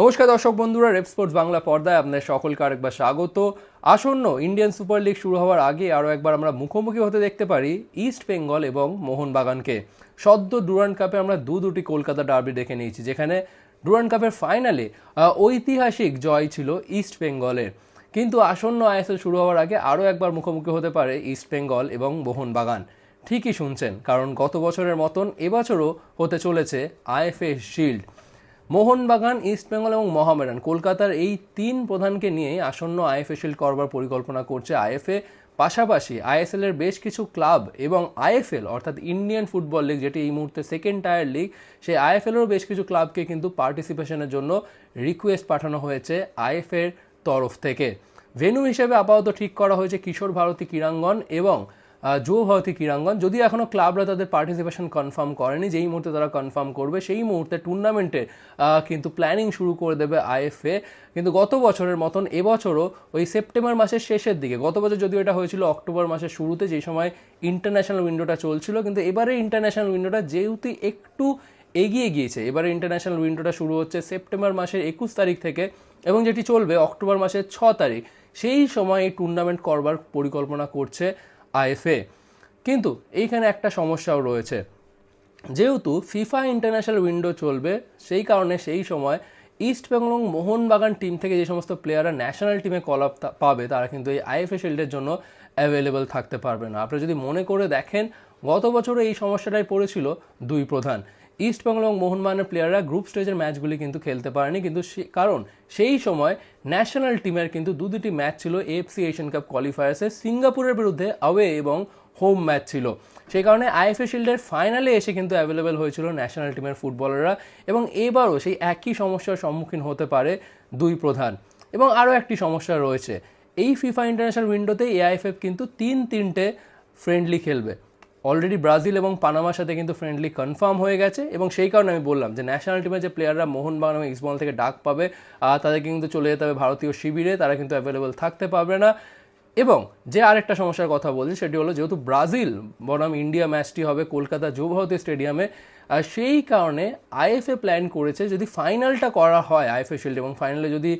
নমস্কার দর্শক বন্ধুরা, রেপ স্পোর্টস বাংলা পর্দায় আপনাদের সকলকে আরেকবার স্বাগত। আসন্ন ইন্ডিয়ান সুপার লিগ শুরু হওয়ার আগে আরও একবার আমরা মুখোমুখি হতে দেখতে পারি ইস্ট বেঙ্গল এবং মোহনবাগানকে। সদ্য ডুরান্ড কাপে আমরা দুটি কলকাতা ডার্বি দেখে নিয়েছি, যেখানে ডুরান্ড কাপের ফাইনালে ঐতিহাসিক জয় ছিল ইস্ট বেঙ্গলের। কিন্তু আসন্ন আইএসএল শুরু হওয়ার আগে আরও একবার মুখোমুখি হতে পারে ইস্ট বেঙ্গল এবং মোহনবাগান। ঠিকই শুনছেন, কারণ গত বছরের মতন এবছরও হতে চলেছে আইএফএ শিল্ড। মোহনবাগান, ইস্টবেঙ্গল এবং মোহামেডান, কলকাতার এই তিন প্রধানকে নিয়েই আসন্ন আইএফএ শিল্ড করবার পরিকল্পনা করছে আইএফএ। পাশাপাশি আইএসএল এর বেশ কিছু ক্লাব এবং আইএফএল অর্থাৎ ইন্ডিয়ান ফুটবল লিগ, যেটি এই মুহূর্তে সেকেন্ড টায়ার লিগ, সেই আইএফএলেরও বেশ কিছু ক্লাবকে কিন্তু পার্টিসিপেশনের জন্য রিকোয়েস্ট পাঠানো হয়েছে আইএফএর তরফ থেকে। ভেন্যু হিসেবে আপাতত ঠিক করা হয়েছে কিশোর ভারতী ক্রীড়াঙ্গন এবং যুব ভারতী ক্রীড়াঙ্গন। যদিও এখনও ক্লাবরা তাদের পার্টিসিপেশন কনফার্ম করেনি, যেই মুহূর্তে তারা কনফার্ম করবে সেই মুহূর্তে টুর্নামেন্টের কিন্তু প্ল্যানিং শুরু করে দেবে আইএফএ। কিন্তু গত বছরের মতন এবছরও ওই সেপ্টেম্বর মাসের শেষের দিকে, গত বছর যদিও এটা হয়েছিল অক্টোবর মাসের শুরুতে, যেই সময় ইন্টারন্যাশনাল উইন্ডোটা চলছিল, কিন্তু এবারে ইন্টারন্যাশনাল উইন্ডোটা যেহেতু একটু এগিয়ে গিয়েছে, এবারে ইন্টারন্যাশনাল উইন্ডোটা শুরু হচ্ছে সেপ্টেম্বর মাসের 21 তারিখ থেকে এবং যেটি চলবে অক্টোবর মাসের 6 তারিখ, সেই সময় এই টুর্নামেন্ট করবার পরিকল্পনা করছে আইএফএ। কিন্তু এইখানে একটা সমস্যাও রয়েছে, যেহেতু ফিফা ইন্টারন্যাশনাল উইন্ডো চলবে, সেই কারণে সেই সময় ইস্ট বেঙ্গল এবং মোহনবাগান টিম থেকে যে সমস্ত প্লেয়াররা ন্যাশনাল টিমে কল আপ পাবে, তারা কিন্তু এই আইএফএ শিল্ডের জন্য অ্যাভেলেবল থাকতে পারবে না। আপনি যদি মনে করে দেখেন, গত বছরও এই সমস্যাটাই পড়েছিল দুই প্রধান। ইস্ট বেঙ্গল এবং মোহনবাগানের প্লেয়াররা গ্রুপ স্টেজের ম্যাচগুলি কিন্তু খেলতে পারেনি, কিন্তু কারণ সেই সময় ন্যাশনাল টিমের কিন্তু দুটি ম্যাচ ছিল এএফসি এশিয়ান কাপ কোয়ালিফায়ার্সে, সিঙ্গাপুরের বিরুদ্ধে অ্যাওয়ে এবং হোম ম্যাচ ছিল। সেই কারণে আইএফএ শিল্ডের ফাইনালে এসে কিন্তু অ্যাভেলেবেল হয়েছিল ন্যাশনাল টিমের ফুটবলাররা, এবং এবারও সেই একই সমস্যার সম্মুখীন হতে পারে দুই প্রধান। এবং আরও একটি সমস্যা রয়েছে, এই ফিফা ইন্টারন্যাশনাল উইন্ডোতে এআইএফএফ কিন্তু তিনটে ফ্রেন্ডলি খেলবে। অলরেডি ব্রাজিল এবং পানামার সাথে কিন্তু ফ্রেন্ডলি কনফার্ম হয়ে গেছে, এবং সেই কারণে আমি বললাম যে ন্যাশনাল টিমের যে প্লেয়াররা মোহনবাগান এবং ইস্টবেঙ্গল থেকে ডাক পাবে, তাদেরকে কিন্তু চলে যেতে হবে ভারতীয় শিবিরে, তারা কিন্তু অ্যাভেলেবেল থাকতে পারবে না। এবং যে আরেকটা সমস্যার কথা বলছি সেটি হলো, যেহেতু ব্রাজিল বনাম ইন্ডিয়া ম্যাচটি হবে কলকাতা যুব ভারতী স্টেডিয়ামে, সেই কারণে আইএফএ প্ল্যান করেছে যদি ফাইনালটা করা হয় আইএফএ শিল্ড এবং ফাইনালে যদি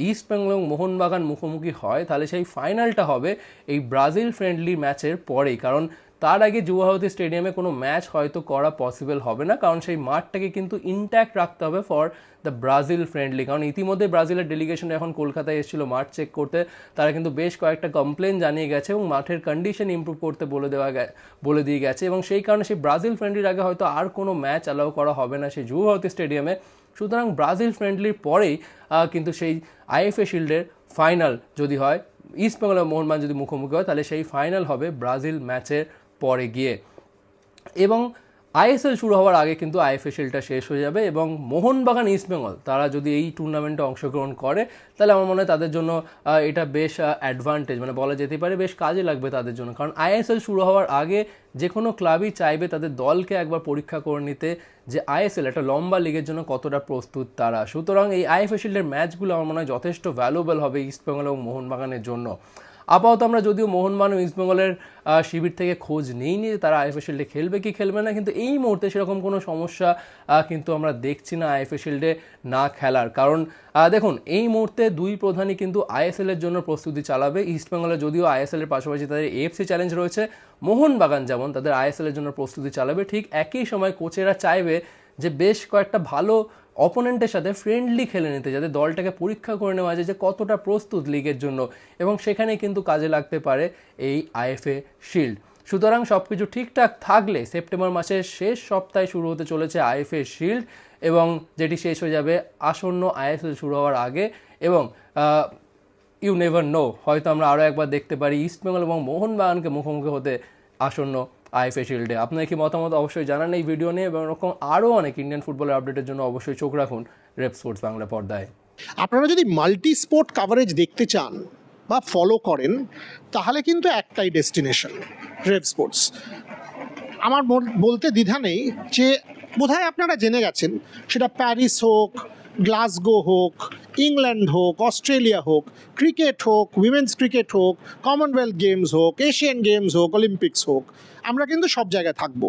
ইস্ট বেঙ্গল এবং মোহনবাগান মুখোমুখি হয়, তাহলে সেই ফাইনালটা হবে এই ব্রাজিল ফ্রেন্ডলি ম্যাচের পরেই। কারণ তার আগে যুব ভারতী স্টেডিয়ামে কোনো ম্যাচ হয়তো করা পসিবল হবে না, কারণ সেই মাঠটাকে কিন্তু ইনট্যাক্ট রাখতে হবে ফর দ্য ব্রাজিল ফ্রেন্ডলি। কারণ ইতিমধ্যে ব্রাজিলের ডেলিগেশন এখন কলকাতায় এসেছিল মাঠ চেক করতে, তারা কিন্তু বেশ কয়েকটা কমপ্লেন জানিয়ে গেছে এবং মাঠের কন্ডিশন ইমপ্রুভ করতে বলে দিয়ে গেছে, এবং সেই কারণে সেই ব্রাজিল ফ্রেন্ডলির আগে হয়তো আর কোনো ম্যাচ অ্যালাউ করা হবে না সেই যুব ভারতী স্টেডিয়ামে। সুতরাং ব্রাজিল ফ্রেন্ডলির পরেই কিন্তু সেই আইএফএ শিল্ডের ফাইনাল যদি হয়, ইস্ট বেঙ্গল এবং মোহনবাগান যদি মুখোমুখি হয়, তাহলে সেই ফাইনাল হবে ব্রাজিল ম্যাচের পরে গিয়ে। এবং আইএসএল শুরু হওয়ার আগে কিন্তু আইএফএ শিল্ডটা শেষ হয়ে যাবে, এবং মোহনবাগান ইস্টবেঙ্গল তারা যদি এই টুর্নামেন্টে অংশগ্রহণ করে, তাহলে আমার মনে হয় তাদের জন্য এটা বেশ অ্যাডভান্টেজ, মানে বলা যেতে পারে বেশ কাজে লাগবে তাদের জন্য। কারণ আইএসএল শুরু হওয়ার আগে যে কোনো ক্লাবই চাইবে তাদের দলকে একবার পরীক্ষা করে নিতে যে আইএসএল একটা লম্বা লিগের জন্য কতটা প্রস্তুত তারা। সুতরাং এই আইএফএ শিল্ডের ম্যাচগুলো আমার মনে হয় যথেষ্ট ভ্যালুয়েবল হবে ইস্টবেঙ্গল এবং মোহনবাগানের জন্য। আপাতত আমরা যদিও মোহনবাগান ও ইস্টবেঙ্গলের শিবির থেকে খোঁজ নিইনি তারা আইএফএ শিল্ডে খেলবে কি খেলবে না, কিন্তু এই মুহূর্তে সেরকম কোনো সমস্যা কিন্তু আমরা দেখছি না আইএফএ শিল্ডে না খেলার। কারণ দেখুন, এই মুহূর্তে দুই প্রধানই কিন্তু আইএসএলের জন্য প্রস্তুতি চালাবে। ইস্টবেঙ্গলের যদিও আইএসএলের পাশাপাশি তাদের এএফসি চ্যালেঞ্জ রয়েছে, মোহনবাগান যেমন তাদের আইএসএলের জন্য প্রস্তুতি চালাবে, ঠিক একই সময় কোচেরা চাইবে যে বেশ কয়েকটা ভালো অপোনেন্টের সাথে ফ্রেন্ডলি খেলে নিতে, যাতে দলটাকে পরীক্ষা করে নেওয়া যায় যে কতটা প্রস্তুত লিগের জন্য, এবং সেখানে কিন্তু কাজে লাগতে পারে এই আইএফএ শিল্ড। সুতরাং সব কিছু ঠিকঠাক থাকলে সেপ্টেম্বর মাসের শেষ সপ্তাহে শুরু হতে চলেছে আইএফএ শিল্ড, এবং যেটি শেষ হয়ে যাবে আসন্ন আইএসএল শুরু হওয়ার আগে। এবং ইউ নেভার নো, হয়তো আমরা আরও একবার দেখতে পারি ইস্টবেঙ্গল এবং মোহনবাগানকে মুখোমুখি হতে আসন্ন আইএফএ শিল্ডে। আপনার কি মতামত অবশ্যই জানান এই ভিডিও নিয়ে, এবং এরকম আরও অনেক ইন্ডিয়ান ফুটবলের আপডেটের জন্য অবশ্যই চোখ রাখুন রেপ স্পোর্টস বাংলা পর্দায়। আপনারা যদি মাল্টি স্পোর্ট কাভারেজ দেখতে চান বা ফলো করেন, তাহলে কিন্তু একটাই ডেস্টিনেশন, রেপ স্পোর্টস। আমার বলতে দ্বিধা নেই যে বোধহয় আপনারা জেনে গেছেন, সেটা প্যারিস হোক, গ্লাসগো হোক, ইংল্যান্ড হোক, অস্ট্রেলিয়া হোক, ক্রিকেট হোক, উইমেন্স ক্রিকেট হোক, কমনওয়েলথ গেমস হোক, এশিয়ান গেমস হোক, অলিম্পিক্স হোক, আমরা কিন্তু সব জায়গায় থাকবো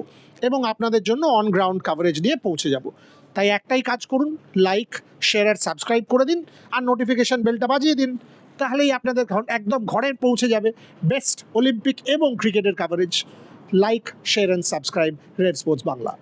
এবং আপনাদের জন্য অন গ্রাউন্ড কাভারেজ নিয়ে পৌঁছে যাব। তাই একটাই কাজ করুন, লাইক, শেয়ার আর সাবস্ক্রাইব করে দিন, আর নোটিফিকেশন বেলটা বাজিয়ে দিন। তাহলেই আপনাদের একদম ঘরে পৌঁছে যাবে বেস্ট অলিম্পিক এবং ক্রিকেটের coverage. Like, share and subscribe red sports Bangla.